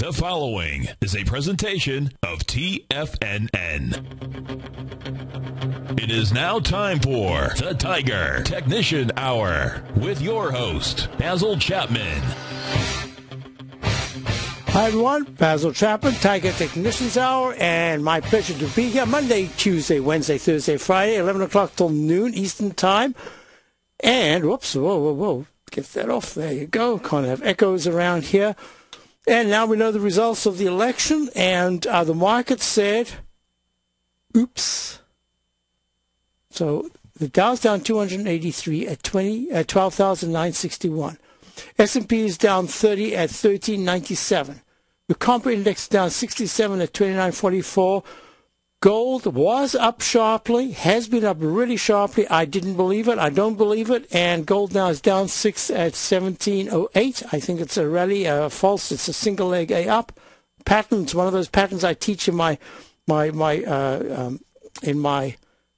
The following is a presentation of TFNN. It is now time for the Tiger Technician Hour with your host, Basil Chapman. Hi everyone, Basil Chapman, Tiger Technicians Hour, and my pleasure to be here Monday, Tuesday, Wednesday, Thursday, Friday, 11 o'clock till noon Eastern Time. And, whoops, whoa, get that off, there you go, can't have echoes around here. And now we know the results of the election, and the market said, oops. So the Dow's down 283 at 12,961. S&P is down 30 at 1397. The Compa Index is down 67 at 2944. Gold was up sharply, has been up really sharply. I didn't believe it. I don't believe it. And gold now is down 6 at 1708. I think it's a rally, false. It's a single leg A up. Patterns, one of those patterns I teach in my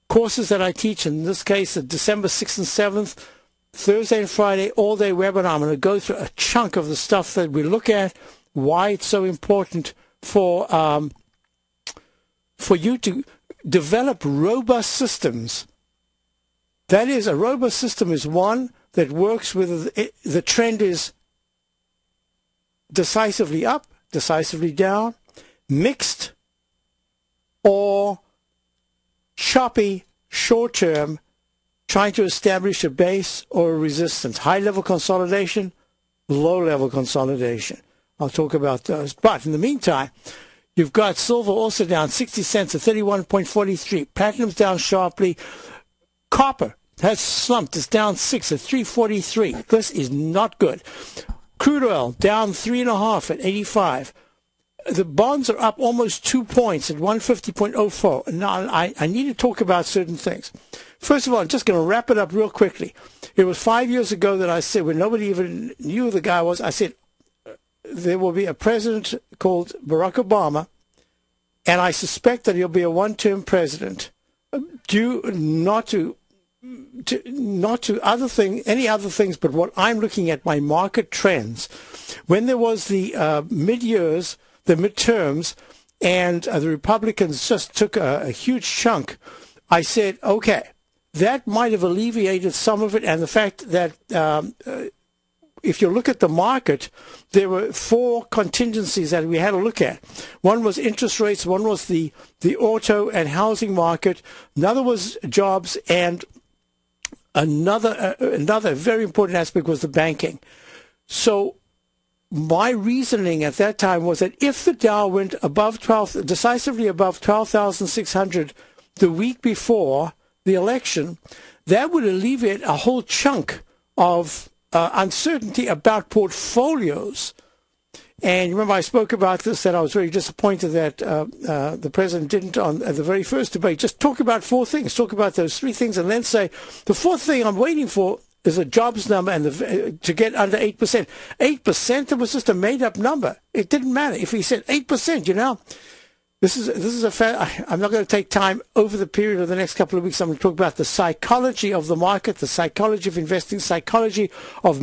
courses that I teach. In this case, December 6th and 7th, Thursday and Friday, all-day webinar. I'm going to go through a chunk of the stuff that we look at, why it's so important for you to develop robust systems. That is, a robust system is one that works with the trend is decisively up, decisively down, mixed, or choppy, short-term, trying to establish a base or a resistance. High-level consolidation, low-level consolidation. I'll talk about those. But in the meantime, you've got silver also down 60 cents at 31.43. Platinum's down sharply. Copper has slumped. It's down 6 at 343. This is not good. Crude oil down 3.5 at 85. The bonds are up almost 2 points at 150.04. Now, I need to talk about certain things. First of all, I'm just going to wrap it up real quickly. It was 5 years ago that I said, when nobody even knew who the guy was, I said, there will be a president called Barack Obama, and I suspect that he'll be a one-term president, due not to any other things, but what I'm looking at, my market trends. When there was the mid-years, the midterms, and the Republicans just took a huge chunk, I said, okay, that might have alleviated some of it, and the fact that if you look at the market, there were four contingencies that we had to look at. One was interest rates, one was the auto and housing market, another was jobs, and another very important aspect was the banking. So my reasoning at that time was that if the Dow went decisively above 12,600 the week before the election, that would alleviate a whole chunk of uncertainty about portfolios. And remember, I spoke about this, that I was very disappointed that the president didn't, on the very first debate, just talk about four things, talk about those three things, and then say, the fourth thing I'm waiting for is a jobs number and to get under 8%. 8%, it was just a made-up number. It didn't matter. If he said 8%, this is a fact. I'm not going to take time over the period of the next couple of weeks. I'm going to talk about the psychology of the market, the psychology of investing, psychology of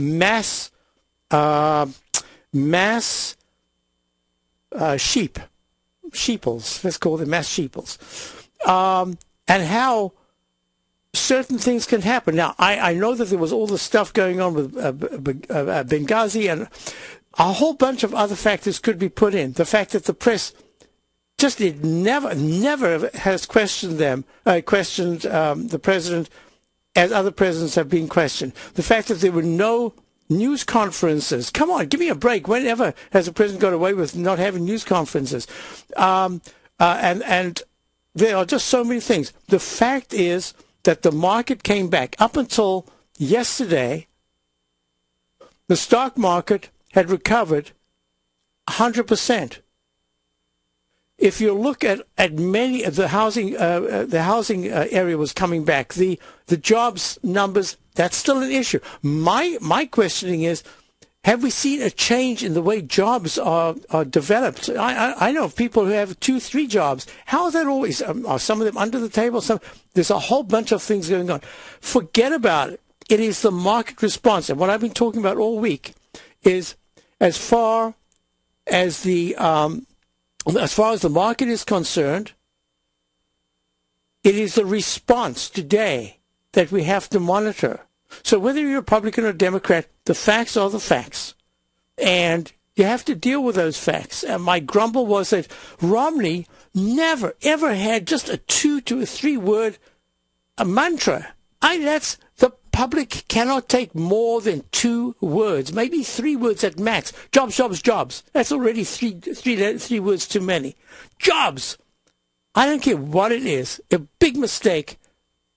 sheeples. Let's call them mass sheeples, and how certain things can happen. Now, I know that there was all the stuff going on with Benghazi, and a whole bunch of other factors could be put in. The fact that the press just never has questioned the president as other presidents have been questioned. The fact that there were no news conferences. Come on, give me a break. Whenever has the president got away with not having news conferences? And there are just so many things. The fact is that the market came back. Up until yesterday, the stock market had recovered 100%. If you look at many of the housing area was coming back. The jobs numbers, that's still an issue. My questioning is, have we seen a change in the way jobs are developed? I know of people who have 2, 3 jobs. How is that always? Are some of them under the table? There's a whole bunch of things going on. Forget about it. It is the market response. And what I've been talking about all week is, as far as far as the market is concerned, it is the response today that we have to monitor. So whether you're Republican or Democrat, the facts are the facts. And you have to deal with those facts. And my grumble was that Romney never, ever had just a 2 to 3 word mantra. The public cannot take more than 2 words, maybe 3 words at max. Jobs, jobs, jobs. That's already three words too many. Jobs. I don't care what it is. A big mistake.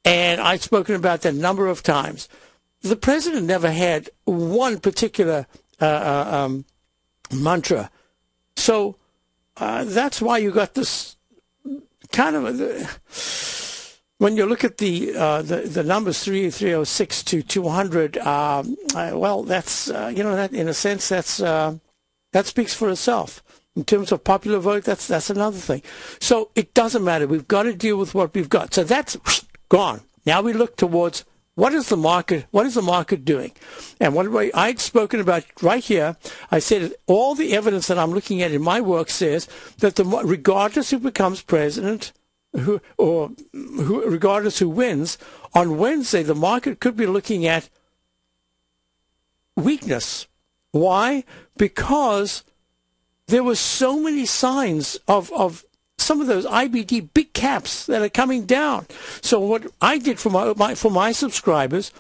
And I've spoken about that a number of times. The president never had one particular mantra. So that's why you got this kind of... when you look at the numbers 306 to 200, well, that's that in a sense that speaks for itself. In terms of popular vote, that's another thing. So it doesn't matter. We've got to deal with what we've got. So that's gone. Now we look towards what is the market doing? And what I'd spoken about right here, I said all the evidence that I'm looking at in my work says that regardless who becomes president, regardless who wins, on Wednesday the market could be looking at weakness. Why? Because there were so many signs of some of those IBD big caps that are coming down. So what I did for my subscribers,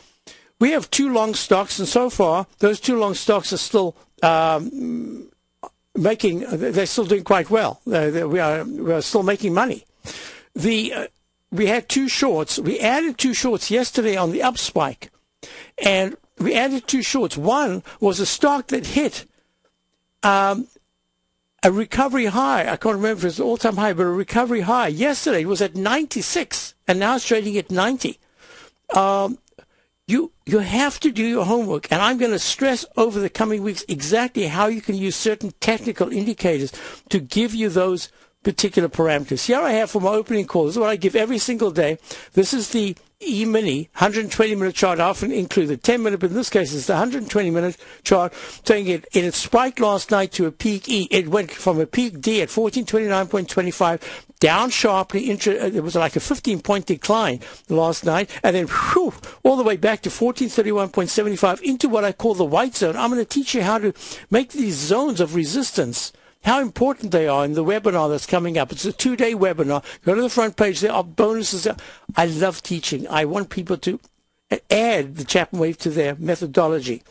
we have 2 long stocks, and so far those 2 long stocks are still they're still doing quite well. We are still making money. We had 2 shorts. We added 2 shorts yesterday on the up spike, and we added 2 shorts. One was a stock that hit a recovery high. I can't remember if it's an all-time high, but a recovery high. Yesterday it was at 96, and now it's trading at 90. You have to do your homework, and I'm going to stress over the coming weeks exactly how you can use certain technical indicators to give you those particular parameters. Here I have for my opening call. This is what I give every single day. This is the E-mini 120-minute chart. I often include the 10-minute, but in this case it's the 120-minute chart, saying it had spiked last night to a peak E. It went from a peak D at 1429.25 down sharply. It was like a 15-point decline last night, and then all the way back to 1431.75 into what I call the white zone. I'm going to teach you how to make these zones of resistance, how important they are in the webinar that's coming up. It's a 2-day webinar. Go to the front page. There are bonuses. I love teaching. I want people to add the ChapmanWave to their methodology.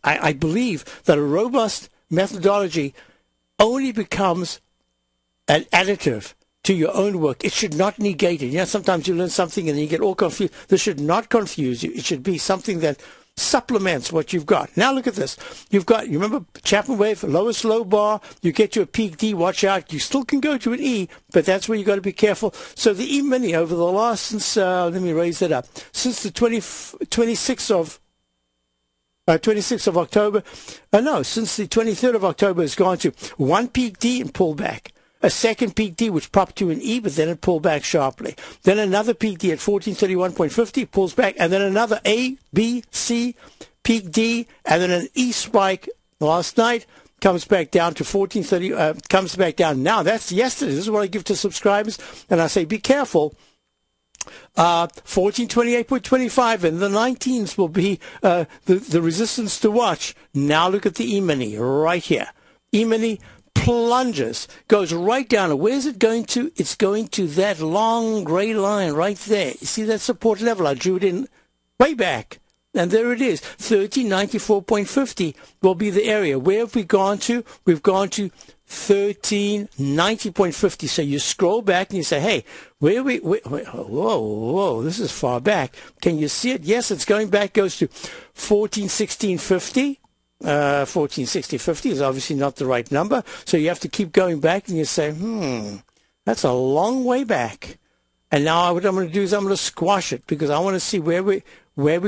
I believe that a robust methodology only becomes an additive to your own work. It should not negate it. Sometimes you learn something and then you get all confused. This should not confuse you. It should be something that supplements what you've got. Now look at this. You remember ChapmanWave, lowest low bar, you get to a peak D, watch out. You still can go to an E, but that's where you got to be careful. So the E-mini over the last, since let me raise that up, since the 26th of October, since the 23rd of October has gone to 1 peak D and pulled back. A second peak D, which popped to an E, but then it pulled back sharply. Then another peak D at 1431.50, pulls back, and then another A, B, C, peak D, and then an E spike last night, comes back down to 1430, comes back down now. That's yesterday. This is what I give to subscribers, and I say, be careful. 1428.25 and the 19s will be the resistance to watch. Now look at the E-mini right here. E-mini plunges, goes right down. And where's it going to? It's going to that long gray line right there. You see that support level? I drew it in way back. And there it is. 1394.50 will be the area. Where have we gone to? We've gone to 1390.50. So you scroll back and you say, hey, where are we? Whoa, this is far back. Can you see it? Yes, it's going back, goes to 1416.50. 1460.50 is obviously not the right number. So you have to keep going back and you say, that's a long way back. And now what I'm going to do is I'm going to squash it because I want to see where we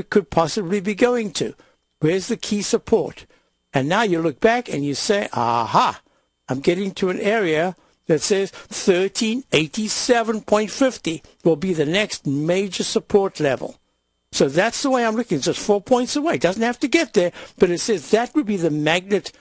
could possibly be going to. Where's the key support? And now you look back and you say, aha, I'm getting to an area that says 1387.50 will be the next major support level. So that's the way I'm looking. It's just 4 points away. It doesn't have to get there, but it says that would be the magnet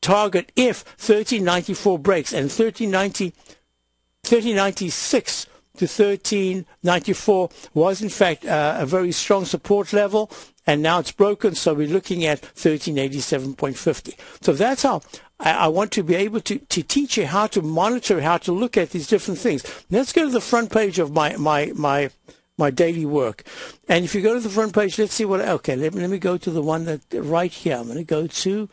target if 1394 breaks, and 1396 to 1394 was in fact a very strong support level, and now it's broken, so we're looking at 1387.50. So that's how I want to be able to teach you how to monitor, how to look at these different things. Let's go to the front page of my daily work. And if you go to the front page, let's see what, okay, let me go to the one that right here. I'm going to go to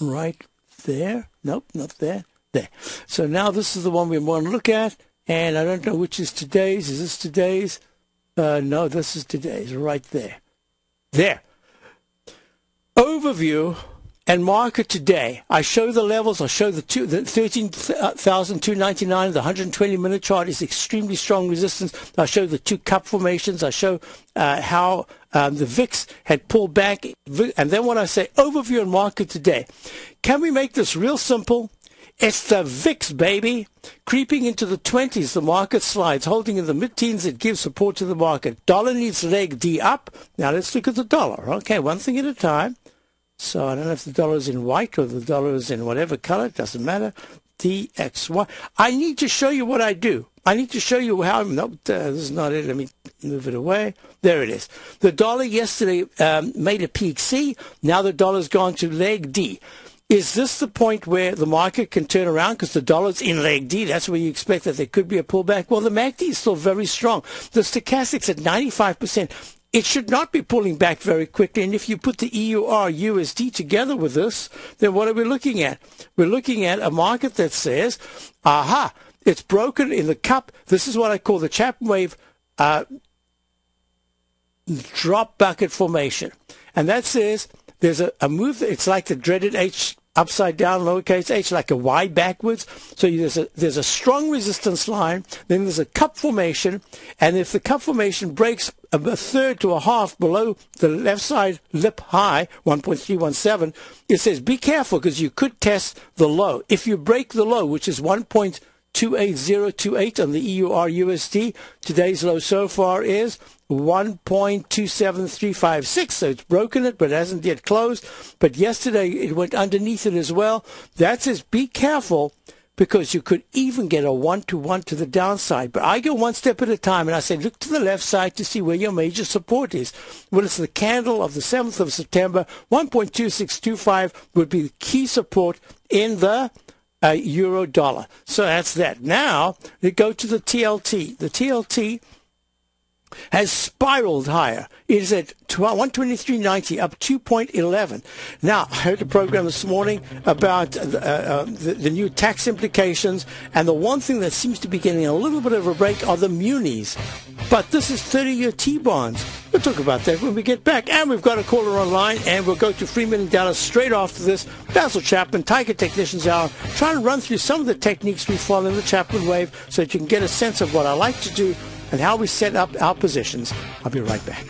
right there. Nope, not there. There. So now this is the one we want to look at, and I don't know which is today's. Is this today's? No, this is today's, right there. There. Overview and market today. I show the levels. I show the 13,299. The 120-minute chart is extremely strong resistance. I show the two cup formations. I show how the VIX had pulled back. And then when I say overview and market today, can we make this real simple? It's the VIX, baby. Creeping into the 20s, the market slides. Holding in the mid-teens, it gives support to the market. Dollar needs leg D up. Now let's look at the dollar. Okay, one thing at a time. So I don't know if the dollar is in white or the dollar is in whatever color. It doesn't matter. DXY. I need to show you what I do. I need to show you how. Nope, this is not it. Let me move it away. There it is. The dollar yesterday made a peak C. Now the dollar's gone to leg D. Is this the point where the market can turn around because the dollar's in leg D? That's where you expect that there could be a pullback. Well, the MACD is still very strong. The stochastic's at 95%. It should not be pulling back very quickly. And if you put the EUR USD together with this, then what are we looking at? We're looking at a market that says, aha, it's broken in the cup. This is what I call the ChapmanWave drop bucket formation. And that says there's a move. It's like the dreaded H upside down, lowercase h, like a Y backwards. So there's a strong resistance line, then there's a cup formation, and if the cup formation breaks a third to a half below the left side lip high, 1.317, it says be careful because you could test the low. If you break the low, which is 1.28028 on the EUR USD, today's low so far is 1.27356, so it's broken it, but it hasn't yet closed. But yesterday it went underneath it as well. That says be careful because you could even get a 1-to-1 to the downside. But I go one step at a time, and I say look to the left side to see where your major support is. Well, it's the candle of the 7th of September. 1.2625 would be the key support in the euro dollar. So that's that. Now, we go to the TLT. The TLT has spiraled higher. It is at 123.90, up 2.11. Now, I heard a program this morning about the new tax implications, and the one thing that seems to be getting a little bit of a break are the munis. But this is 30-year T-bonds. We'll talk about that when we get back. And we've got a caller online, and we'll go to Freeman in Dallas straight after this. Basil Chapman, Tiger Technicians Hour, trying to run through some of the techniques we follow in the ChapmanWave so that you can get a sense of what I like to do and how we set up our positions. I'll be right back.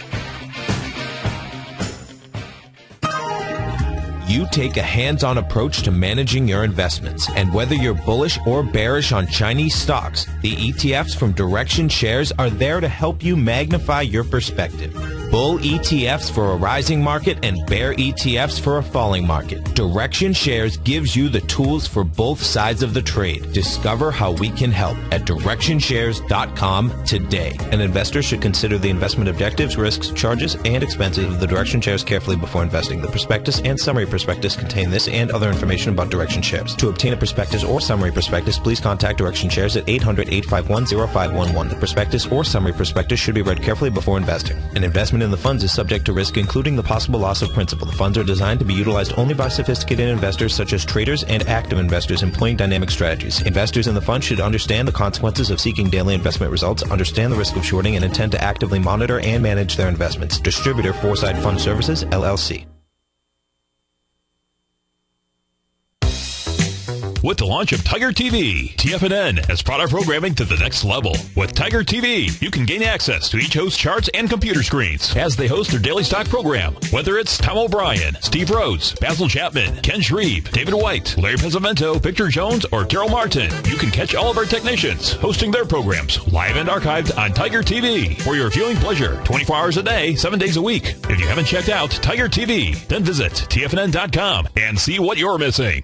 You take a hands-on approach to managing your investments, and whether you're bullish or bearish on Chinese stocks, the ETFs from Direxion Shares are there to help you magnify your perspective. Bull ETFs for a rising market and bear ETFs for a falling market. Direxion Shares gives you the tools for both sides of the trade. Discover how we can help at DirexionShares.com today. An investor should consider the investment objectives, risks, charges, and expenses of the Direxion Shares carefully before investing. The prospectus and summary prospectus contain this and other information about Direxion Shares. To obtain a prospectus or summary prospectus, please contact Direxion Shares at 800-851-0511. The prospectus or summary prospectus should be read carefully before investing. An investment in the funds is subject to risk, including the possible loss of principal. The funds are designed to be utilized only by sophisticated investors such as traders and active investors employing dynamic strategies. Investors in the fund should understand the consequences of seeking daily investment results, understand the risk of shorting, and intend to actively monitor and manage their investments. Distributor Foresight Fund Services, LLC. With the launch of Tiger TV, TFNN has brought our programming to the next level. With Tiger TV, you can gain access to each host's charts and computer screens as they host their daily stock program. Whether it's Tom O'Brien, Steve Rhodes, Basil Chapman, Ken Shreve, David White, Larry Pesavento, Victor Jones, or Terrell Martin, you can catch all of our technicians hosting their programs live and archived on Tiger TV for your viewing pleasure 24 hours a day, 7 days a week. If you haven't checked out Tiger TV, then visit TFNN.com and see what you're missing.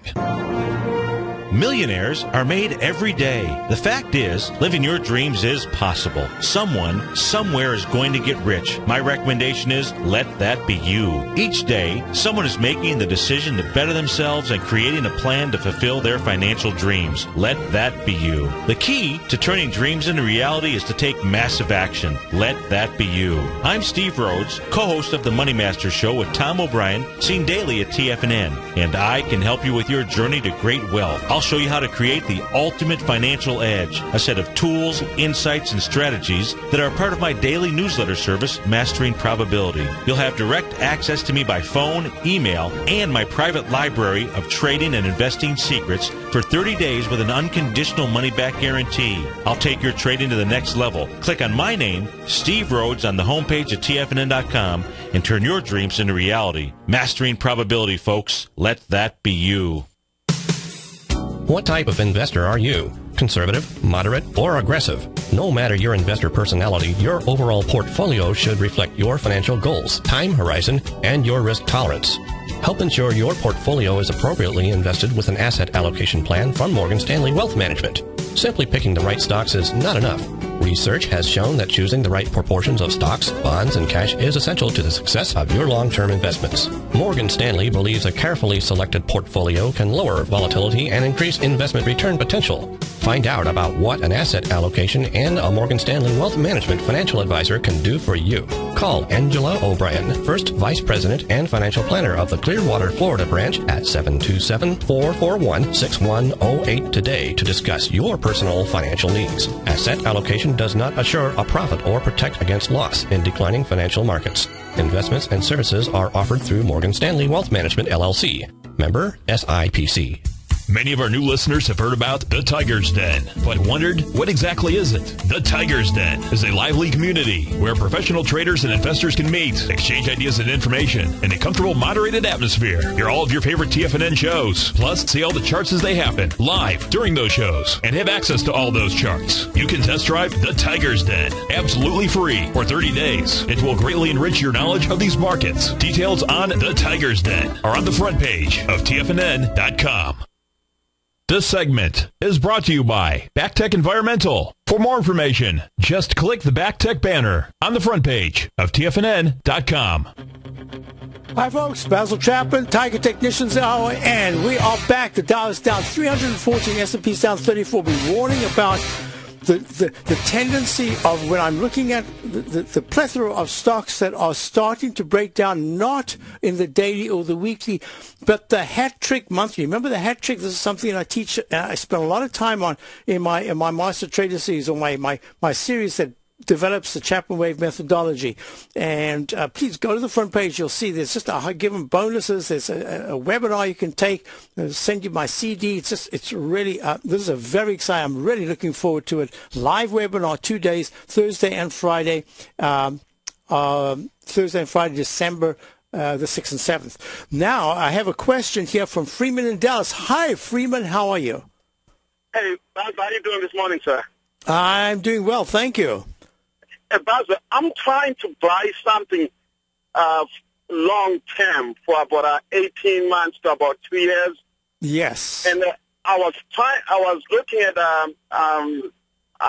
Millionaires are made every day. The fact is, living your dreams is possible. Someone, somewhere is going to get rich. My recommendation is, let that be you. Each day, someone is making the decision to better themselves and creating a plan to fulfill their financial dreams. Let that be you. The key to turning dreams into reality is to take massive action. Let that be you. I'm Steve Rhodes, co-host of the Money Master Show with Tom O'Brien, seen daily at TFNN, and I can help you with your journey to great wealth. I'll show you how to create the ultimate financial edge, a set of tools, insights, and strategies that are part of my daily newsletter service, Mastering Probability. You'll have direct access to me by phone, email, and my private library of trading and investing secrets for 30 days with an unconditional money-back guarantee. I'll take your trading to the next level. Click on my name, Steve Rhodes, on the homepage at TFNN.com and turn your dreams into reality. Mastering Probability, folks. Let that be you. What type of investor are you? Conservative, moderate, or aggressive? No matter your investor personality, your overall portfolio should reflect your financial goals, time horizon, and your risk tolerance. Help ensure your portfolio is appropriately invested with an asset allocation plan from Morgan Stanley Wealth Management. Simply picking the right stocks is not enough. Research has shown that choosing the right proportions of stocks, bonds, and cash is essential to the success of your long-term investments. Morgan Stanley believes a carefully selected portfolio can lower volatility and increase investment return potential. Find out about what an asset allocation and a Morgan Stanley Wealth Management financial advisor can do for you. Call Angela O'Brien, First Vice President and Financial Planner of the Clearwater, Florida branch at 727-441-6108 today to discuss your personal financial needs. Asset allocation does not assure a profit or protect against loss in declining financial markets. Investments and services are offered through Morgan Stanley Wealth Management, LLC. Member SIPC. Many of our new listeners have heard about the Tiger's Den, but wondered, what exactly is it? The Tiger's Den is a lively community where professional traders and investors can meet, exchange ideas and information in a comfortable, moderated atmosphere. Hear all of your favorite TFNN shows, plus see all the charts as they happen live during those shows, and have access to all those charts. You can test drive the Tiger's Den absolutely free for 30 days. It will greatly enrich your knowledge of these markets. Details on the Tiger's Den are on the front page of TFNN.com. This segment is brought to you by BackTech Environmental. For more information, just click the BackTech banner on the front page of TFNN.com. Hi, folks. Basil Chapman, Tiger Technicians Hour, and we are back. The Dow is down 314, S&P's down 34. We're warning about the tendency of, when I'm looking at the plethora of stocks that are starting to break down, not in the daily or the weekly, but the hat trick monthly. Remember the hat trick? This is something I teach. I spend a lot of time on in my Master Trader series, or my series that develops the ChapmanWave methodology. And please go to the front page. You'll see there's just given bonuses. There's a webinar you can take. I'll send you my CD. It's really, this is a very exciting. I'm really looking forward to it. Live webinar, 2 days, Thursday and Friday. Thursday and Friday, December the 6th and 7th. Now, I have a question here from Freeman in Dallas. Hi, Freeman. How are you? Hey, Bob, how are you doing this morning, sir? I'm doing well. Thank you. Basil, I'm trying to buy something long-term for about 18 months to about 2 years. Yes. And I was looking at, I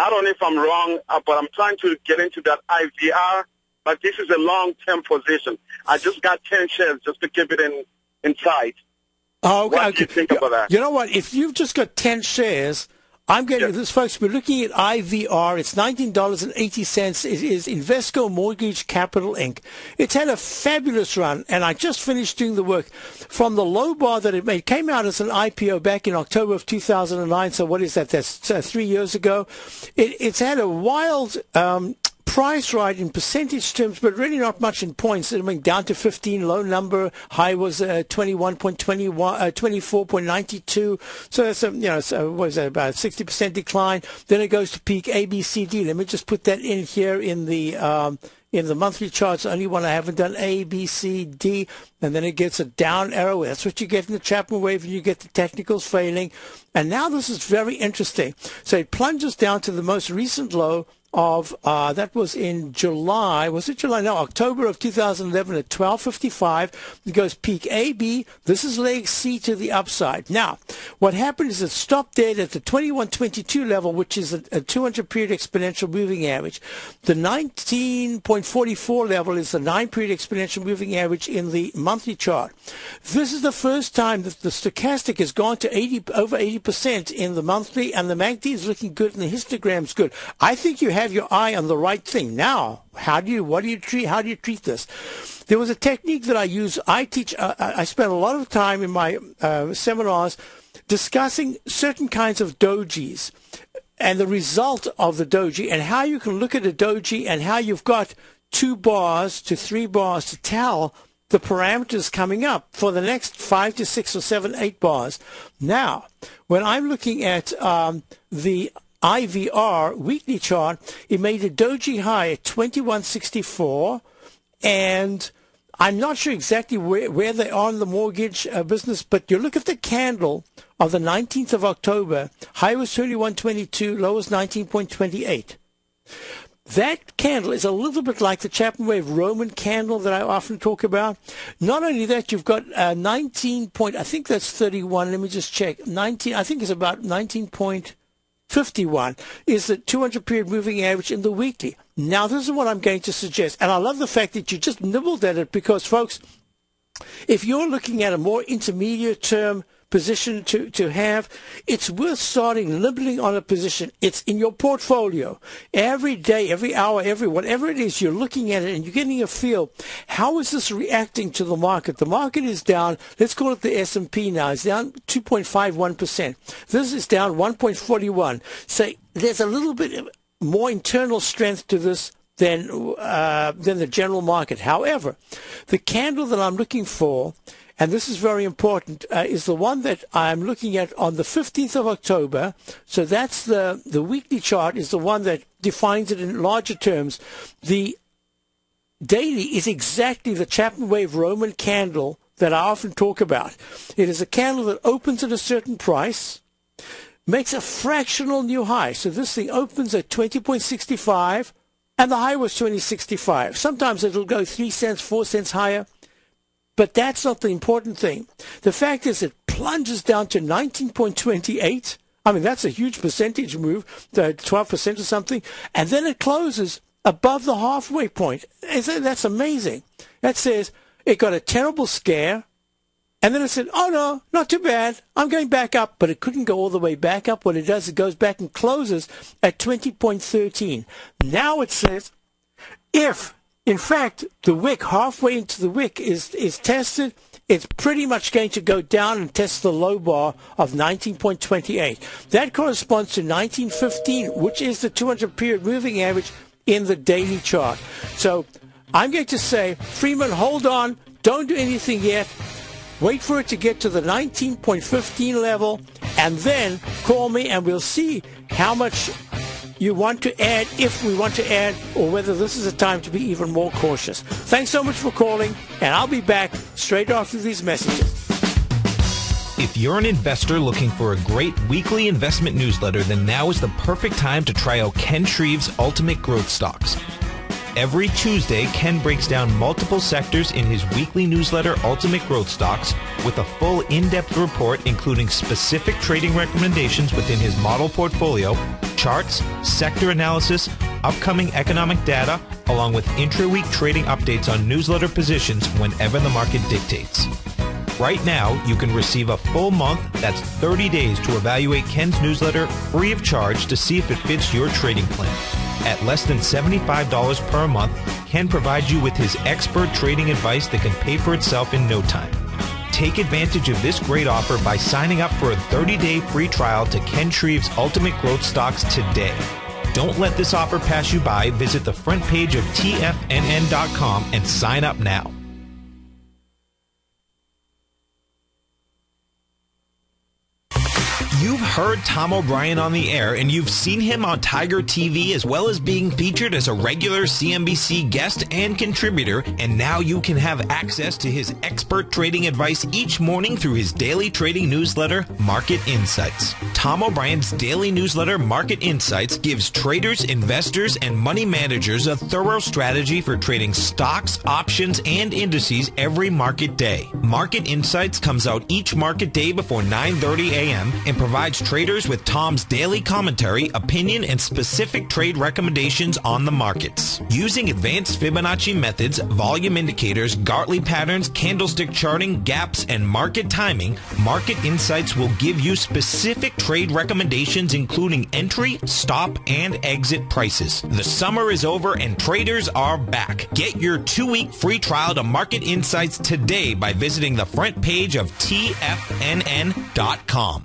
don't know if I'm wrong, but I'm trying to get into that IVR, but this is a long-term position. I just got 10 shares just to keep it in sight. Oh, okay. What do you think about that? You know what? If you've just got 10 shares, I'm getting this, folks. We're looking at IVR. It's $19.80. It is Invesco Mortgage Capital Inc. It's had a fabulous run, and I just finished doing the work from the low bar that it made. It came out as an IPO back in October of 2009. So what is that? That's 3 years ago. It's had a wild price right in percentage terms, but really not much in points. It went down to 15, low number, high was 24.92. So that's so what is that, about a 60% decline. Then it goes to peak ABCD. Let me just put that in here in the monthly charts. Only one I haven't done, A, B, C, D, and then it gets a down arrow. That's what you get in the Chapman wave, and you get the technicals failing. And now this is very interesting. So it plunges down to the most recent low of, that was in July, was it July? No, October of 2011 at 12.55. It goes peak A, B. This is leg C to the upside. Now, what happened is it stopped dead at the 21.22 level, which is a 200-period exponential moving average. The 19.44 level is the 9-period exponential moving average in the monthly chart. This is the first time that the stochastic has gone to over 80% in the monthly, and the MACD is looking good, and the histogram's good. I think you have your eye on the right thing. Now, how do you treat this? There was a technique that I use. I teach. I spend a lot of time in my seminars discussing certain kinds of dojis and the result of the doji, and how you can look at a doji and how you've got 2 bars to 3 bars to tell the parameters coming up for the next 5 to 6 or 7, 8 bars. Now, when I'm looking at the IVR weekly chart, it made a doji high at 21.64, and I'm not sure exactly where they are in the mortgage business, but you look at the candle of the 19th of October, high was 21.22, low was 19.28. That candle is a little bit like the ChapmanWave Roman candle that I often talk about. Not only that, you've got 19 point, I think that's 31, let me just check, 19, I think it's about 19.51 is the 200-period moving average in the weekly. Now, this is what I'm going to suggest. And I love the fact that you just nibbled at it, because, folks, if you're looking at a more intermediate term position to have, it's worth starting nibbling on a position. It's in your portfolio. Every day, every hour, whatever it is, you're looking at it and you're getting a feel. How is this reacting to the market? The market is down. Let's call it the S&P now. It's down 2.51%. This is down 1.41. So there's a little bit more internal strength to this than the general market. However, the candle that I'm looking for, and this is very important, is the one that I'm looking at on the 15th of October. So that's the weekly chart is the one that defines it in larger terms. The daily is exactly the ChapmanWave Roman candle that I often talk about. It is a candle that opens at a certain price, makes a fractional new high. So this thing opens at 20.65, and the high was 20.65. Sometimes it'll go 3 cents, 4 cents higher. But that's not the important thing. The fact is it plunges down to 19.28. I mean, that's a huge percentage move, 12% or something. And then it closes above the halfway point. That's amazing. That says it got a terrible scare. And then it said, oh, no, not too bad. I'm going back up. But it couldn't go all the way back up. What it does, it goes back and closes at 20.13. Now it says, if in fact, the wick, halfway into the wick, is tested, it's pretty much going to go down and test the low bar of 19.28. That corresponds to 19.15, which is the 200-period moving average in the daily chart. So I'm going to say, Freeman, hold on. Don't do anything yet. Wait for it to get to the 19.15 level, and then call me, and we'll see how much you want to add, if we want to add, or whether this is a time to be even more cautious. Thanks so much for calling, and I'll be back straight after these messages. If you're an investor looking for a great weekly investment newsletter, then now is the perfect time to try out Ken Shreve's Ultimate Growth Stocks. Every Tuesday, Ken breaks down multiple sectors in his weekly newsletter, Ultimate Growth Stocks, with a full in-depth report including specific trading recommendations within his model portfolio, charts, sector analysis, upcoming economic data, along with intra-week trading updates on newsletter positions whenever the market dictates. Right now, you can receive a full month, that's 30 days, to evaluate Ken's newsletter free of charge to see if it fits your trading plan. At less than $75 per month, Ken provides you with his expert trading advice that can pay for itself in no time. Take advantage of this great offer by signing up for a 30-day free trial to Ken Shreve's Ultimate Growth Stocks today. Don't let this offer pass you by. Visit the front page of TFNN.com and sign up now. You've heard Tom O'Brien on the air, and you've seen him on Tiger TV, as well as being featured as a regular CNBC guest and contributor, and now you can have access to his expert trading advice each morning through his daily trading newsletter, Market Insights. Tom O'Brien's daily newsletter, Market Insights, gives traders, investors, and money managers a thorough strategy for trading stocks, options, and indices every market day. Market Insights comes out each market day before 9:30 a.m. and provides traders with Tom's daily commentary, opinion, and specific trade recommendations on the markets. Using advanced Fibonacci methods, volume indicators, Gartley patterns, candlestick charting, gaps, and market timing, Market Insights will give you specific trade recommendations including entry, stop, and exit prices. The summer is over and traders are back. Get your 2-week free trial to Market Insights today by visiting the front page of TFNN.com.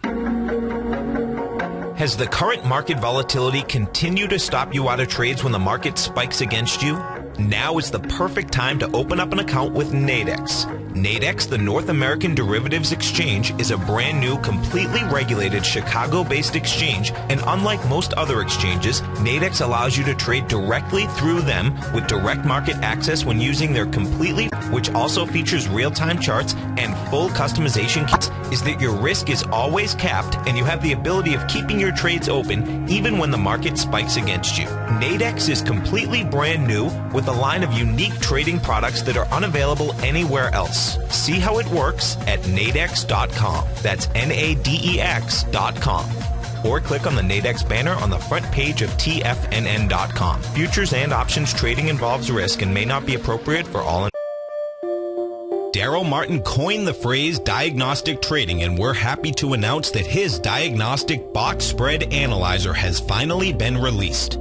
Has the current market volatility continued to stop you out of trades when the market spikes against you? Now is the perfect time to open up an account with Nadex. Nadex, the North American Derivatives Exchange, is a brand new, completely regulated Chicago-based exchange, and unlike most other exchanges, Nadex allows you to trade directly through them with direct market access when using their completely, which also features real-time charts and full customization kits, is that your risk is always capped and you have the ability of keeping your trades open even when the market spikes against you. Nadex is completely brand new with a line of unique trading products that are unavailable anywhere else. See how it works at nadex.com. That's NADEX.com. Or click on the Nadex banner on the front page of TFNN.com. Futures and options trading involves risk and may not be appropriate for all. Daryl Martin coined the phrase diagnostic trading, and we're happy to announce that his diagnostic box spread analyzer has finally been released.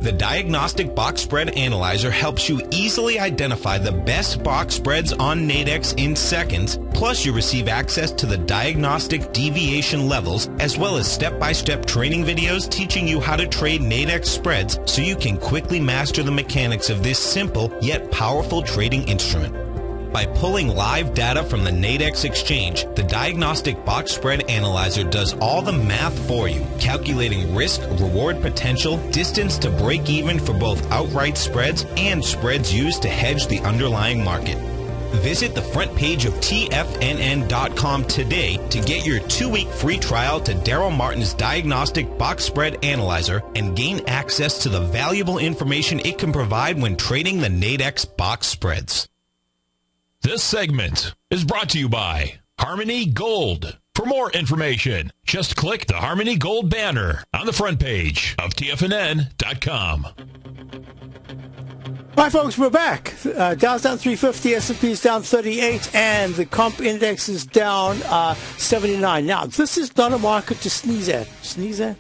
The Diagnostic Box Spread Analyzer helps you easily identify the best box spreads on Nadex in seconds, plus you receive access to the diagnostic deviation levels, as well as step-by-step training videos teaching you how to trade Nadex spreads so you can quickly master the mechanics of this simple yet powerful trading instrument. By pulling live data from the Nadex exchange, the Diagnostic Box Spread Analyzer does all the math for you, calculating risk, reward potential, distance to break even for both outright spreads and spreads used to hedge the underlying market. Visit the front page of TFNN.com today to get your 2-week free trial to Daryl Martin's Diagnostic Box Spread Analyzer and gain access to the valuable information it can provide when trading the Nadex box spreads. This segment is brought to you by Harmony Gold. For more information, just click the Harmony Gold banner on the front page of TFNN.com. Hi, folks, we're back. Dow's down 350, S&P's down 38, and the comp index is down 79. Now, this is not a market to sneeze at. Sneeze at?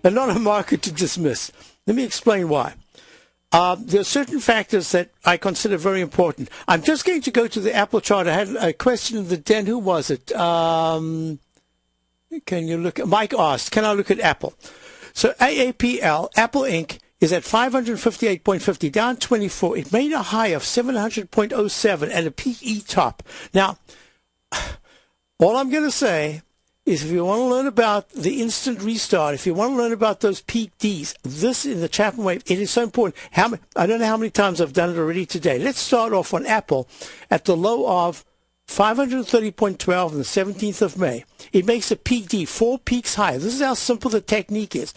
And not a market to dismiss. Let me explain why. There are certain factors that I consider very important. I'm just going to go to the Apple chart. I had a question in the den. Who was it? Can you look at? Mike asked, can I look at Apple? So AAPL, Apple Inc., is at 558.50, down 24. It made a high of 700.07 and a PE top. Now, all I'm going to say is if you want to learn about the instant restart, if you want to learn about those peak Ds, this in the ChapmanWave, it is so important. I don't know how many times I've done it already today. Let's start off on Apple at the low of 530.12 on the 17th of May. It makes a peak D, 4 peaks higher. This is how simple the technique is.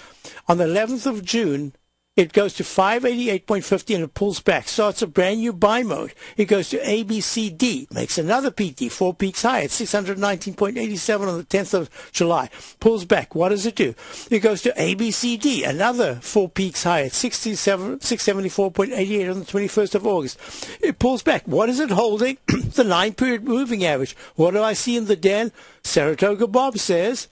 On the 11th of June, it goes to 588.50 and it pulls back. Starts a brand new buy mode. It goes to ABCD, makes another PT, 4 peaks high at 619.87 on the 10th of July. Pulls back. What does it do? It goes to ABCD, another 4 peaks high at 674.88 on the 21st of August. It pulls back. What is it holding? The 9-period moving average. What do I see in the den? Saratoga Bob says...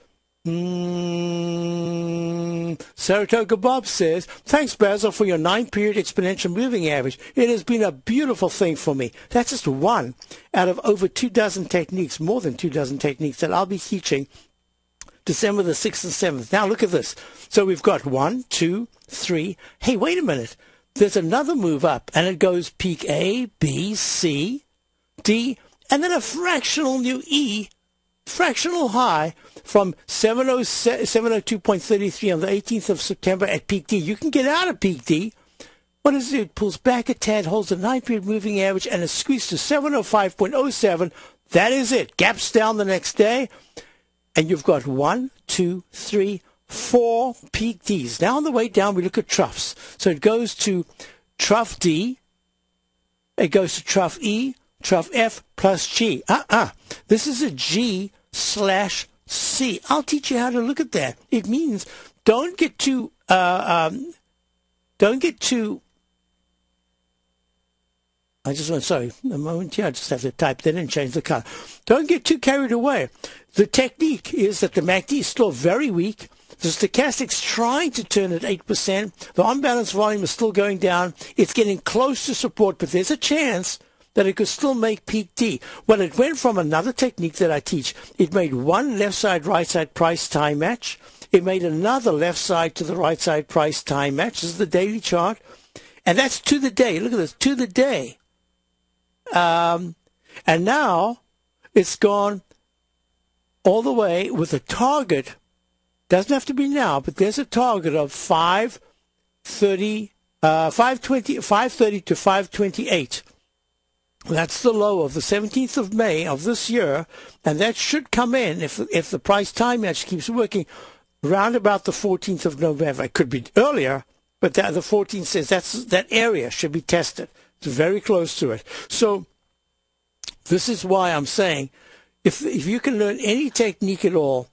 Saratoga Bob says, thanks, Basil, for your 9-period exponential moving average. It has been a beautiful thing for me. That's just one out of over 24 techniques, more than 24 techniques that I'll be teaching December the 6th and 7th. Now look at this. So we've got 1, 2, 3. Hey, wait a minute. There's another move up, and it goes peak A, B, C, D, and then a fractional new E, fractional high from 702.33 on the 18th of September at peak D. You can get out of peak D. What does it do? It pulls back a tad, holds a 9-period moving average, and is squeezed to 705.07. That is it. Gaps down the next day, and you've got 1, 2, 3, 4 peak Ds. Now on the way down, we look at troughs. So it goes to trough D, it goes to trough E, trough F plus G. This is a G/C. I'll teach you how to look at that. It means don't get too I just want, sorry, a moment here, I just have to type that in and change the color. Don't get too carried away. The technique is that the MACD is still very weak. The stochastic's trying to turn at 8%. The unbalanced volume is still going down. It's getting close to support, but there's a chance that it could still make peak D. Well, it went from another technique that I teach. It made one left side, right side price time match. It made another left side to the right side price time match. This is the daily chart. And that's to the day. Look at this, to the day. And now it's gone all the way with a target. Doesn't have to be now, but there's a target of 530 to 528. That's the low of the 17th of May of this year, and that should come in if the price time match keeps working round about the 14th of November. It could be earlier, but the 14th says that area should be tested. It's very close to it. So this is why I'm saying if you can learn any technique at all,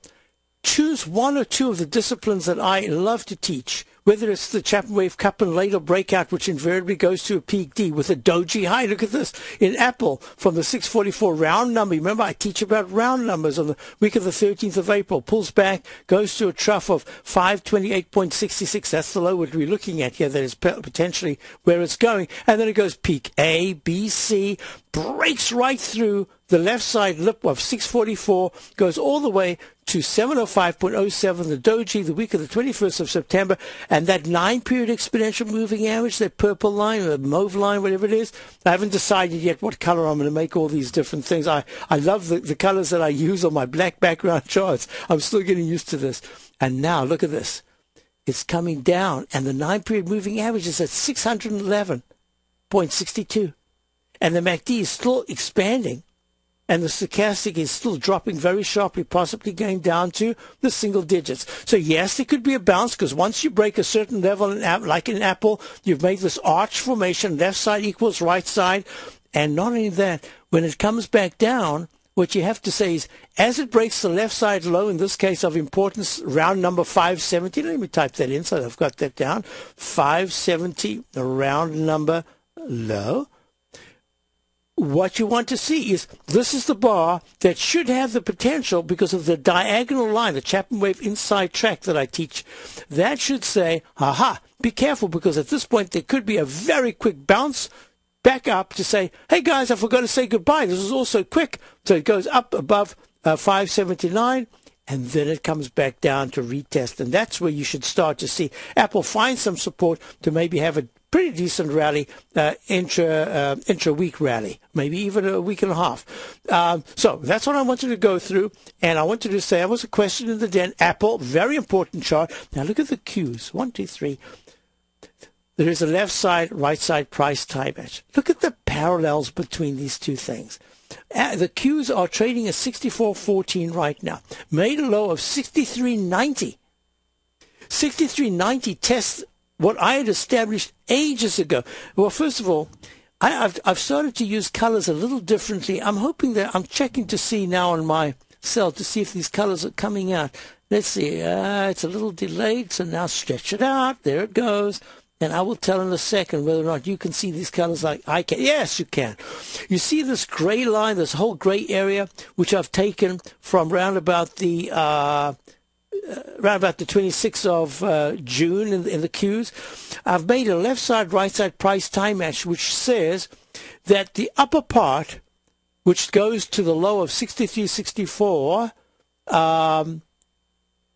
choose one or two of the disciplines that I love to teach, whether it's the ChapmanWave cup and ladle breakout, which invariably goes to a peak D with a doji high. Look at this. In Apple, from the 644 round number, remember I teach about round numbers on the week of the 13th of April, pulls back, goes to a trough of 528.66. That's the low we're looking at here. That is potentially where it's going. And then it goes peak A, B, C, breaks right through the left side lip of 644, goes all the way to 705.07, the doji, the week of the 21st of September, and that 9-period exponential moving average, that purple line, or the mauve line, whatever it is. I haven't decided yet what color I'm going to make all these different things. I love the colors that I use on my black background charts. I'm still getting used to this. And now, look at this. It's coming down, and the 9-period moving average is at 611.62. And the MACD is still expanding. And the stochastic is still dropping very sharply, possibly going down to the single digits. So yes, there could be a bounce, because once you break a certain level, like in Apple, you've made this arch formation, left side equals right side. And not only that, when it comes back down, what you have to say is, as it breaks the left side low, in this case of importance, round number 570, let me type that in so I've got that down, 570, the round number low. What you want to see is, this is the bar that should have the potential, because of the diagonal line, the ChapmanWave inside track that I teach, that should say, aha, be careful, because at this point there could be a very quick bounce back up to say, hey guys, I forgot to say goodbye. This is also quick. So it goes up above 579, and then it comes back down to retest. And that's where you should start to see Apple find some support to maybe have a pretty decent rally, intra-week rally, maybe even a week and a half. So that's what I wanted to go through, and I wanted to say, I was a question in the den. Apple, very important chart. Now look at the Qs. 1, 2, 3. There is a left side, right side price time match. Look at the parallels between these two things. The Qs are trading at 64.14 right now. Made a low of 63.90. 63.90 tests what I had established ages ago. Well, first of all, I've started to use colors a little differently. I'm hoping that I'm checking to see now on my cell to see if these colors are coming out. Let's see. It's a little delayed, so now stretch it out. There it goes. And I will tell in a second whether or not you can see these colors like I can. Yes, you can. You see this gray line, this whole gray area, which I've taken from round about the 26th of June in the Qs. I've made a left side, right side price time match, which says that the upper part, which goes to the low of 63.64,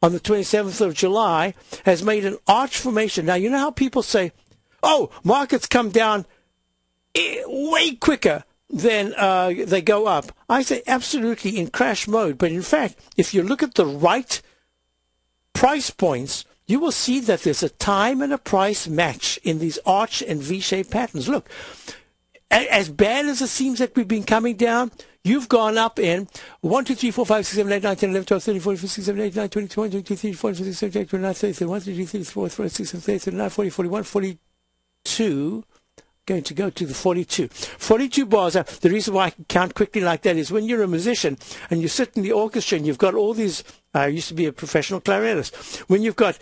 on the 27th of July has made an arch formation. Now, you know how people say, oh, markets come down way quicker than they go up. I say absolutely in crash mode. But in fact, if you look at the right price points, you will see that there's a time and a price match in these arch and V-shaped patterns. Look, as bad as it seems that we've been coming down, you've gone up in 1, 2, 3, 4, 5, 6, 7, 8, 9, 10, 11, 12, 13, 14, 15, 16, 17, 18, 19, 20, 21, 22, 23, 24, 25, 26, 27, 28, 29, 30, 31, 32, 33, 34, 36, 37, 39, 40, 41, 42. Going to go to the 42. 42 bars. The reason why I can count quickly like that is when you're a musician and you sit in the orchestra and you've got all these, I used to be a professional clarinetist. When you've got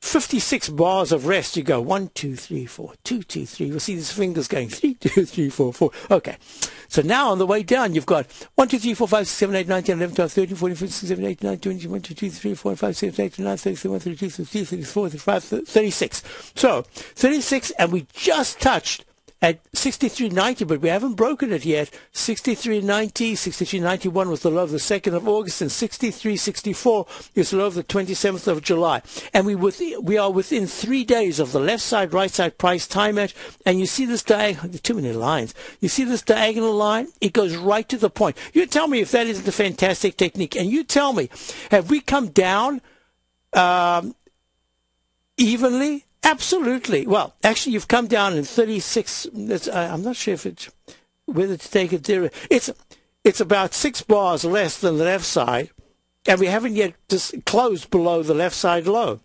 56 bars of rest, you go 1, 2, 3, 4, 2, 2, 3. You'll see these fingers going 3, 2, 3, 4, 4. Okay. So now on the way down, you've got 1, 2, 3, 4, 5, 6, 7, 8, 9, 10, 11, 12, 13, 14, 15, 16, 17, 18, 19, 20, 21, 22, 23, 24, 25, 26, 27, 28, 29, 30, 31, 32, 33, 34, 35, 36. So 36, and we just touched at 63.90, but we haven't broken it yet. 63.90, 63.91 was the low of the 2nd of August, and 63.64 is the low of the 27th of July. And we are within 3 days of the left side, right side price time match. And you see this diagonal, too many lines. You see this diagonal line? It goes right to the point. You tell me if that isn't a fantastic technique. And you tell me, have we come down evenly? Absolutely. Well, actually, you've come down in 36. I'm not sure whether to take it there. It's about 6 bars less than the left side, and we haven't yet just closed below the left side low.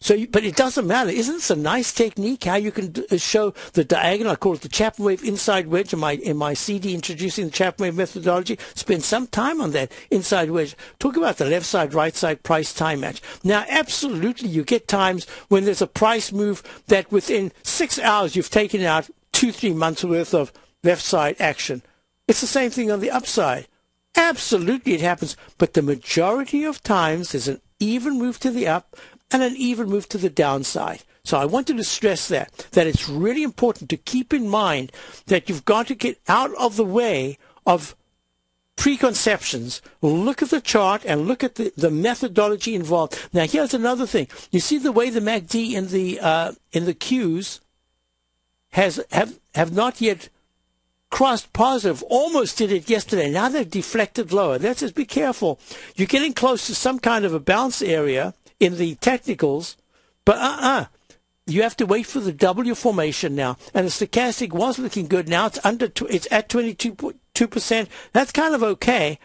So, but it doesn't matter. Isn't this a nice technique? How you can show the diagonal? I call it the ChapmanWave inside wedge in my CD introducing the ChapmanWave methodology. Spend some time on that inside wedge. Talk about the left side, right side price time match. Now, absolutely, you get times when there's a price move that within 6 hours you've taken out 2-3 months worth of left side action. It's the same thing on the upside. Absolutely, it happens. But the majority of times there's an even move to the up and an even move to the downside. So I wanted to stress that it's really important to keep in mind that you've got to get out of the way of preconceptions. Look at the chart and look at the methodology involved. Now, here's another thing. You see the way the MACD in the Qs have not yet crossed positive, almost did it yesterday. Now they've deflected lower. Let's just be careful. You're getting close to some kind of a bounce area in the technicals, but you have to wait for the W formation now. And the stochastic was looking good. Now it's it's at 22%. That's kind of okay,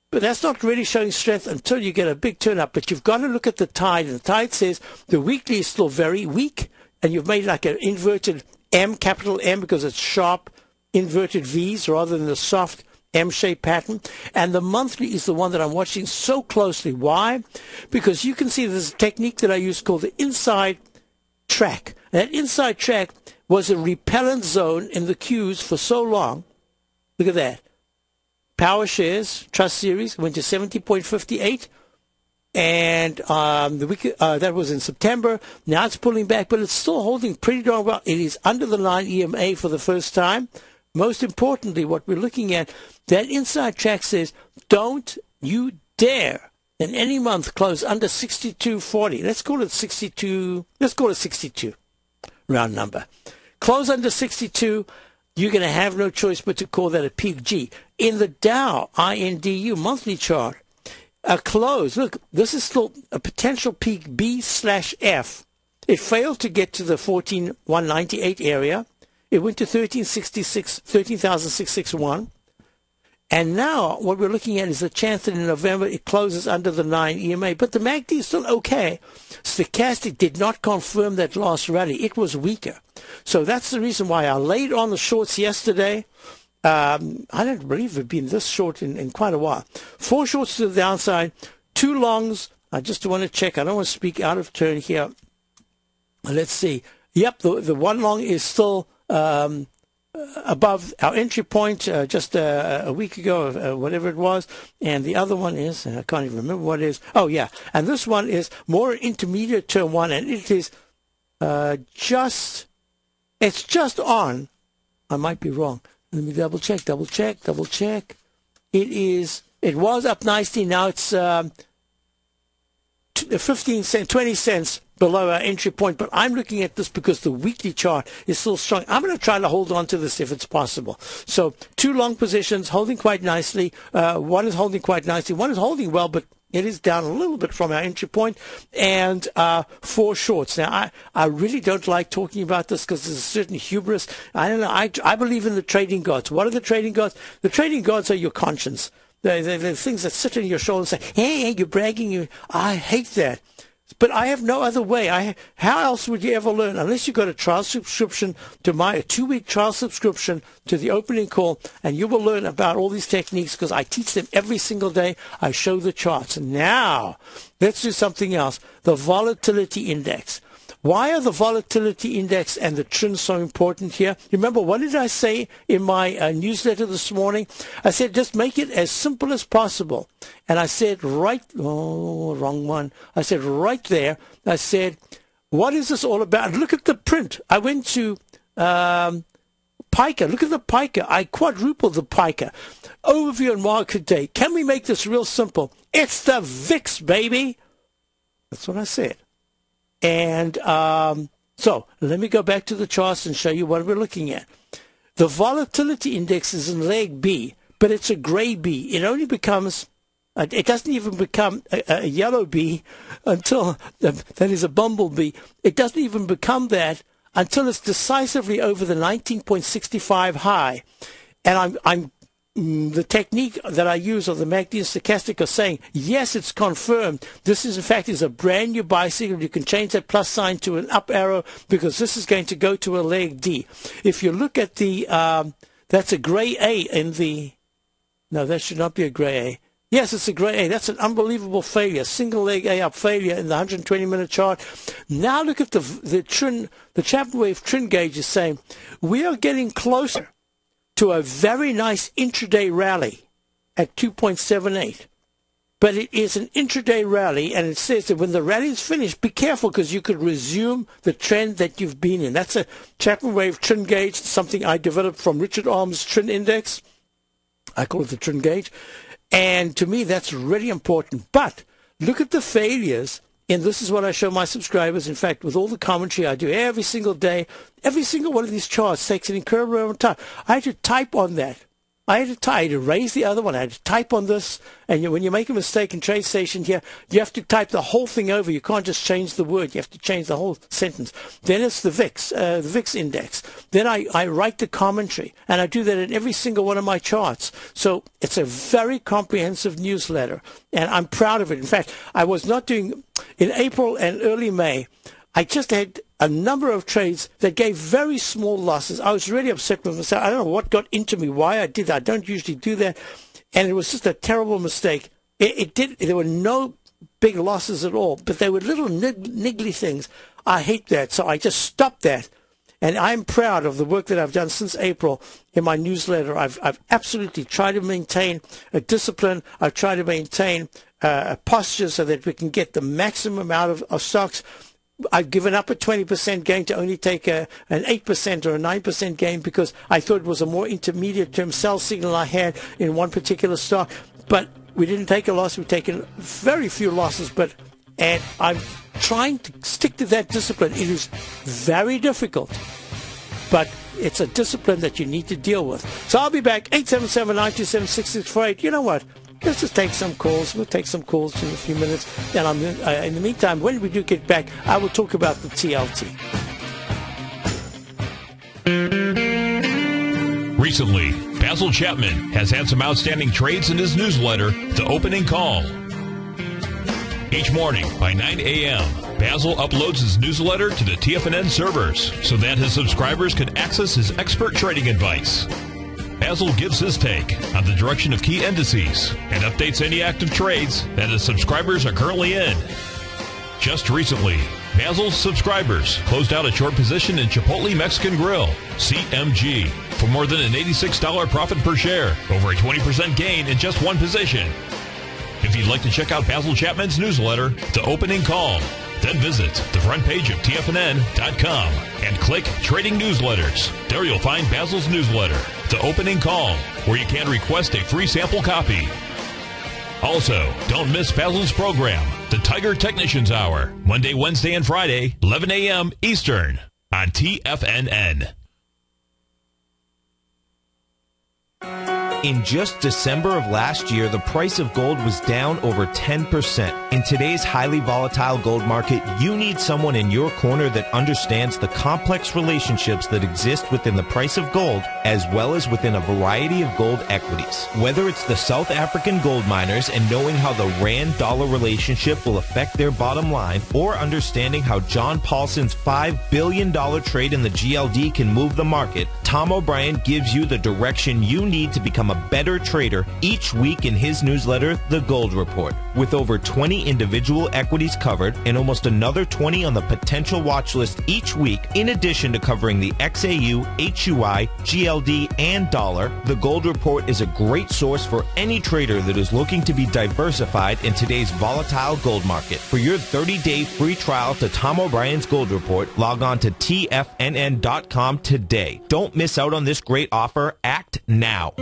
but that's not really showing strength until you get a big turn up. But you've got to look at the tide, and the tide says the weekly is still very weak, and you've made like an inverted M, capital M, because it's sharp inverted V's rather than the soft M-shaped pattern. And the monthly is the one that I'm watching so closely. Why? Because you can see there's a technique that I use called the inside track. And that inside track was a repellent zone in the Qs for so long. Look at that. Power shares, trust series, went to 70.58. And that was in September. Now it's pulling back, but it's still holding pretty darn well. It is under the line EMA for the first time. Most importantly, what we're looking at, that inside track says, don't you dare in any month close under 62.40. Let's call it 62. Let's call it 62, round number. Close under 62, you're going to have no choice but to call that a peak G. In the Dow, INDU monthly chart, a close, look, this is still a potential peak B/F. It failed to get to the 14,198 area. It went to 13,661. And now what we're looking at is a chance that in November it closes under the 9 EMA. But the MACD is still okay. Stochastic did not confirm that last rally. It was weaker. So that's the reason why I laid on the shorts yesterday. I don't believe we've been this short in quite a while. 4 shorts to the downside, 2 longs. I just want to check. I don't want to speak out of turn here. Let's see. Yep, the 1 long is still above our entry point just a week ago, whatever it was. And the other one is, I can't even remember what it is. Oh, yeah. And this one is more intermediate term one, and it is it's just on. I might be wrong. Let me double check. It was up nicely. Now it's 15 cents, 20 cents below our entry point, but I'm looking at this because the weekly chart is still strong. I'm going to try to hold on to this if it's possible. So 2 long positions holding quite nicely. One is holding quite nicely. One is holding well, but it is down a little bit from our entry point, and 4 shorts. Now, I really don't like talking about this because there's a certain hubris. I don't know. I believe in the trading gods. What are the trading gods? The trading gods are your conscience. The things that sit on your shoulder and say, hey, you're bragging. I hate that. But I have no other way. How else would you ever learn? Unless you got a trial subscription to a 2-week trial subscription to the opening call, and you will learn about all these techniques because I teach them every single day. I show the charts. Now, let's do something else. The volatility index. Why are the volatility index and the trend so important here? Remember, what did I say in my newsletter this morning? I said, just make it as simple as possible. And I said, wrong one. I said, right there, I said, what is this all about? Look at the print. I went to Pica. Look at the Pica. I quadrupled the Pica. Overview on market day. Can we make this real simple? It's the VIX, baby. That's what I said. And so let me go back to the charts and show you what we're looking at. The volatility index is in leg B, but it's a gray B. It only becomes, it doesn't even become a yellow B until, that is a bumblebee. It doesn't even become that until it's decisively over the 19.65 high. And the technique that I use, or the MACD and stochastic, are saying, yes, it's confirmed. This is, in fact, is a brand new buy signal. You can change that plus sign to an up arrow because this is going to go to a leg D. If you look at the, that's a gray A in the, no, that should not be a gray A. Yes, it's a gray A. That's an unbelievable failure. Single leg A up failure in the 120-minute chart. Now look at the ChapmanWave trend gauge is saying, we are getting closer to a very nice intraday rally at 2.78. But it is an intraday rally, and it says that when the rally is finished, be careful because you could resume the trend that you've been in. That's a ChapmanWave trend gauge, something I developed from Richard Arm's trend index. I call it the trend gauge. And to me, that's really important. But look at the failures. And this is what I show my subscribers. In fact, with all the commentary I do every single day, every single one of these charts takes an incredible amount of time. I had to type on that. I had to raise the other one. I had to type on this. And when you make a mistake in TradeStation here, you have to type the whole thing over. You can't just change the word. You have to change the whole sentence. Then it's the VIX index. Then I write the commentary. And I do that in every single one of my charts. So it's a very comprehensive newsletter. And I'm proud of it. In fact, I was not doing, in April and early May, I just had a number of trades that gave very small losses. I was really upset with myself. I don't know what got into me, why I did that. I don't usually do that. And it was just a terrible mistake. There were no big losses at all, but they were little niggly things. I hate that. So I just stopped that. And I'm proud of the work that I've done since April in my newsletter. I've absolutely tried to maintain a discipline. I've tried to maintain a posture so that we can get the maximum out of stocks. I've given up a 20% gain to only take an 8% or a 9% gain because I thought it was a more intermediate term sell signal I had in one particular stock. But we didn't take a loss. We've taken very few losses. And I'm trying to stick to that discipline. It is very difficult, but it's a discipline that you need to deal with. So I'll be back, 877-927-6648. You know what? Let's just take some calls. We'll take some calls in a few minutes. And in the meantime, when we do get back, I will talk about the TLT. Recently, Basil Chapman has had some outstanding trades in his newsletter, The Opening Call. Each morning by 9 a.m., Basil uploads his newsletter to the TFNN servers so that his subscribers can access his expert trading advice. Basil gives his take on the direction of key indices and updates any active trades that his subscribers are currently in. Just recently, Basil's subscribers closed out a short position in Chipotle Mexican Grill, CMG, for more than an $86 profit per share, over a 20% gain in just one position. If you'd like to check out Basil Chapman's newsletter, The Opening Call, then visit the front page of TFNN.com and click Trading Newsletters. There you'll find Basil's newsletter, The Opening Call, where you can request a free sample copy. Also, don't miss Basil's program, The Tiger Technicians Hour, Monday, Wednesday, and Friday, 11 a.m. Eastern on TFNN. In just December of last year, the price of gold was down over 10%. In today's highly volatile gold market, you need someone in your corner that understands the complex relationships that exist within the price of gold, as well as within a variety of gold equities. Whether it's the South African gold miners and knowing how the Rand-dollar relationship will affect their bottom line, or understanding how John Paulson's $5 billion trade in the GLD can move the market, Tom O'Brien gives you the direction you need to become a better trader each week in his newsletter, The Gold Report. With over 20 individual equities covered and almost another 20 on the potential watch list each week, in addition to covering the XAU, HUI, GLD, and dollar, The Gold Report is a great source for any trader that is looking to be diversified in today's volatile gold market. For your 30-day free trial to Tom O'Brien's Gold Report, log on to TFNN.com today. Don't miss out on this great offer. Act now.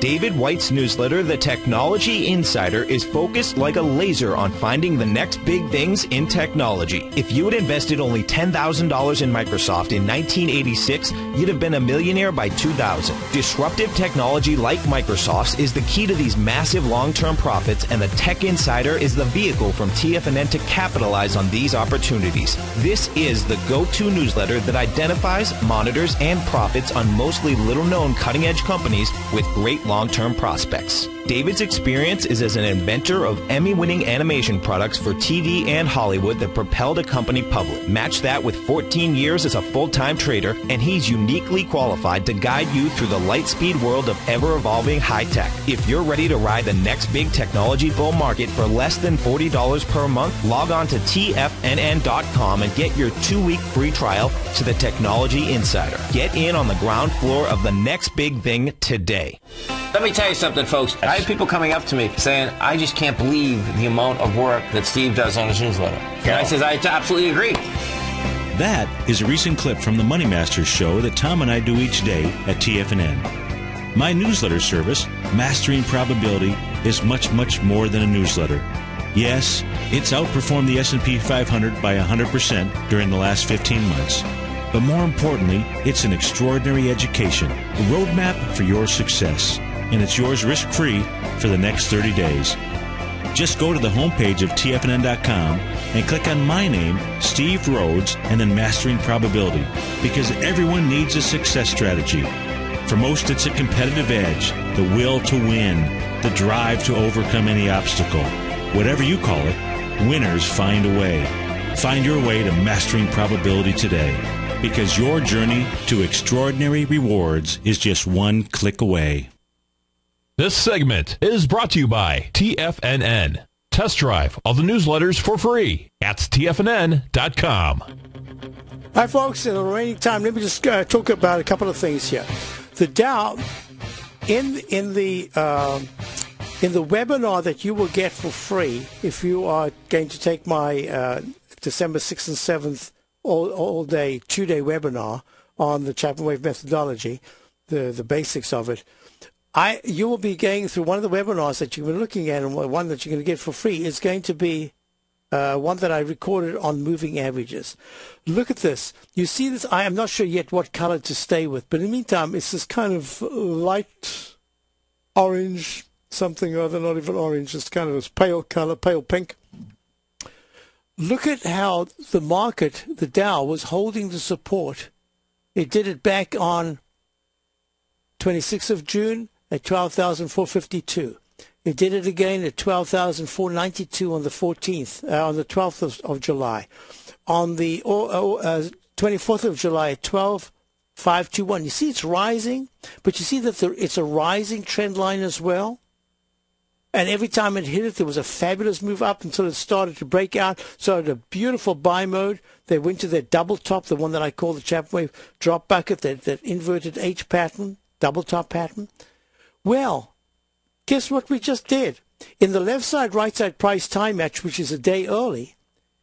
David White's newsletter, The Technology Insider, is focused like a laser on finding the next big things in technology. If you had invested only $10,000 in Microsoft in 1986, you'd have been a millionaire by 2000. Disruptive technology like Microsoft's is the key to these massive long-term profits, and the Tech Insider is the vehicle from TFNN to capitalize on these opportunities. This is the go-to newsletter that identifies, monitors, and profits on mostly little-known cutting-edge companies with great long-term prospects. David's experience is as an inventor of Emmy-winning animation products for TV and Hollywood that propelled a company public. Match that with 14 years as a full-time trader, and he's uniquely qualified to guide you through the light-speed world of ever-evolving high-tech. If you're ready to ride the next big technology bull market for less than $40 per month, log on to TFNN.com and get your 2-week free trial to the Technology Insider. Get in on the ground floor of the next big thing today. Let me tell you something, folks. I have people coming up to me saying, I just can't believe the amount of work that Steve does on his newsletter. And I says, I absolutely agree. That is a recent clip from the Money Masters show that Tom and I do each day at TFNN. My newsletter service, Mastering Probability, is much, much more than a newsletter. Yes, it's outperformed the S&P 500 by 100% during the last 15 months. But more importantly, it's an extraordinary education, a roadmap for your success. And it's yours risk-free for the next 30 days. Just go to the homepage of TFNN.com and click on my name, Steve Rhodes, and then Mastering Probability, because everyone needs a success strategy. For most, it's a competitive edge, the will to win, the drive to overcome any obstacle. Whatever you call it, winners find a way. Find your way to Mastering Probability today, because your journey to extraordinary rewards is just one click away. This segment is brought to you by TFNN. Test drive all the newsletters for free at TFNN.com. Hi, folks. In the remaining time, let me just talk about a couple of things here. The Dow, in the webinar that you will get for free, if you are going to take my December 6th and 7th all-day, 2-day webinar on the ChapmanWave methodology, the basics of it, you will be going through one of the webinars that you've been looking at, and one that you're going to get for free is going to be one that I recorded on moving averages. Look at this. You see this? I am not sure yet what color to stay with, but in the meantime, it's this kind of light orange, something or other, not even orange, it's kind of this pale color, pale pink. Look at how the market, the Dow, was holding the support. It did it back on 26th of June at 12,452. It did it again at 12,492 on the 14th, on the 12th of July. On the 24th of July at 12,521. You see it's rising, but you see that it's a rising trend line as well. And every time it hit it, there was a fabulous move up until it started to break out. So a beautiful buy mode. They went to their double top, the one that I call the ChapmanWave drop bucket, that inverted H pattern, double top pattern. Well, guess what we just did? In the left side, right side price time match, which is a day early,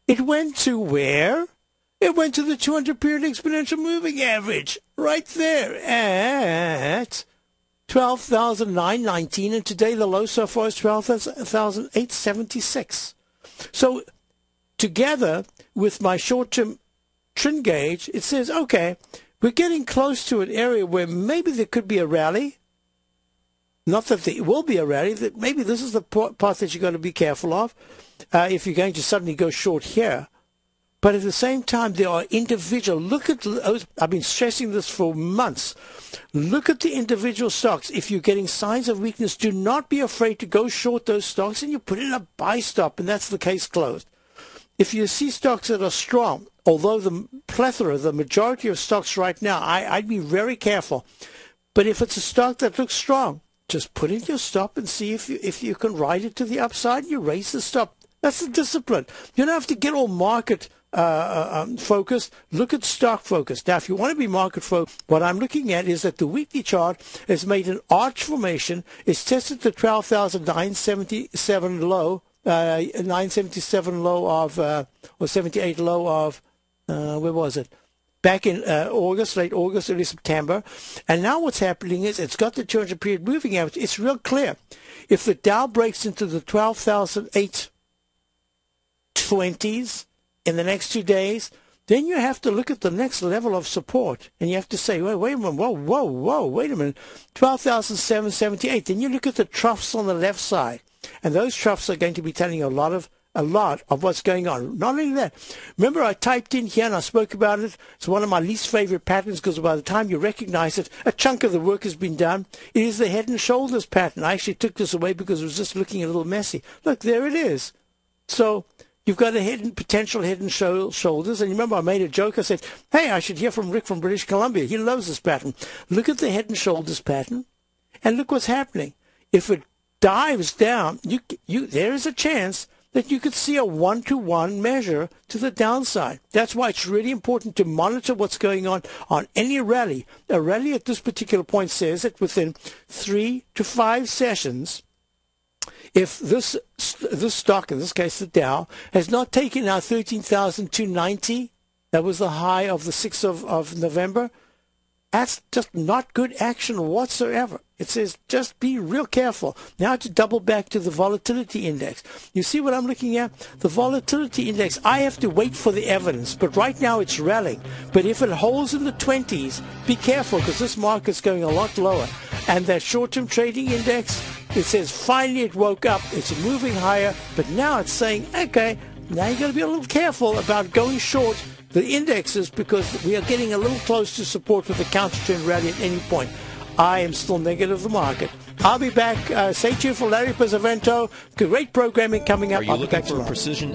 it went to where? It went to the 200-period exponential moving average, right there at 12,919, and today the low so far is 12,876. So together with my short-term trend gauge, it says, okay, we're getting close to an area where maybe there could be a rally. Not that there will be a rally, that maybe this is the part that you're going to be careful of if you're going to suddenly go short here. But at the same time, there are individual, look at, I've been stressing this for months, look at the individual stocks. If you're getting signs of weakness, do not be afraid to go short those stocks, and you put in a buy stop, and that's the case closed. If you see stocks that are strong, although the plethora, the majority of stocks right now, I'd be very careful. But if it's a stock that looks strong, just put in your stop and see if you can ride it to the upside, and you raise the stop. That's the discipline. You don't have to get all market focused. Look at stock focused. Now, if you want to be market focused, what I'm looking at is that the weekly chart has made an arch formation. It's tested the 12,977 low, 977 low of, or 78 low of, where was it? Back in August, late August, early September. And now what's happening is it's got the 200 period moving average. It's real clear. If the Dow breaks into the 12,820s in the next 2 days, then you have to look at the next level of support. And you have to say, wait a minute, whoa, wait a minute, 12,778. Then you look at the troughs on the left side. And those troughs are going to be telling you a lot of what's going on. Not only that, remember I typed in here and I spoke about it. It's one of my least favorite patterns because by the time you recognize it, a chunk of the work has been done. It is the head and shoulders pattern. I actually took this away because it was just looking a little messy. Look, there it is. So you've got a potential head and shoulders. And remember I made a joke. I said, hey, I should hear from Rick from British Columbia. He loves this pattern. Look at the head and shoulders pattern and look what's happening. If it dives down, there is a chance that you could see a one-to-one measure to the downside. That's why it's really important to monitor what's going on any rally. A rally at this particular point says that within 3 to 5 sessions, if this stock, in this case the Dow, has not taken out 13,290, that was the high of the 6th of November, that's just not good action whatsoever. It says just be real careful. Now to double back to the volatility index. You see what I'm looking at? The volatility index, I have to wait for the evidence, but right now it's rallying. But if it holds in the 20s, be careful because this market's going a lot lower. And that short-term trading index, it says finally it woke up. It's moving higher, but now it's saying, okay, now you've got to be a little careful about going short the indexes because we are getting a little close to support with the counter trend rally at any point. I am still negative the market. I'll be back. Stay tuned for Larry Pesavento. Great programming coming up. Are you looking for precision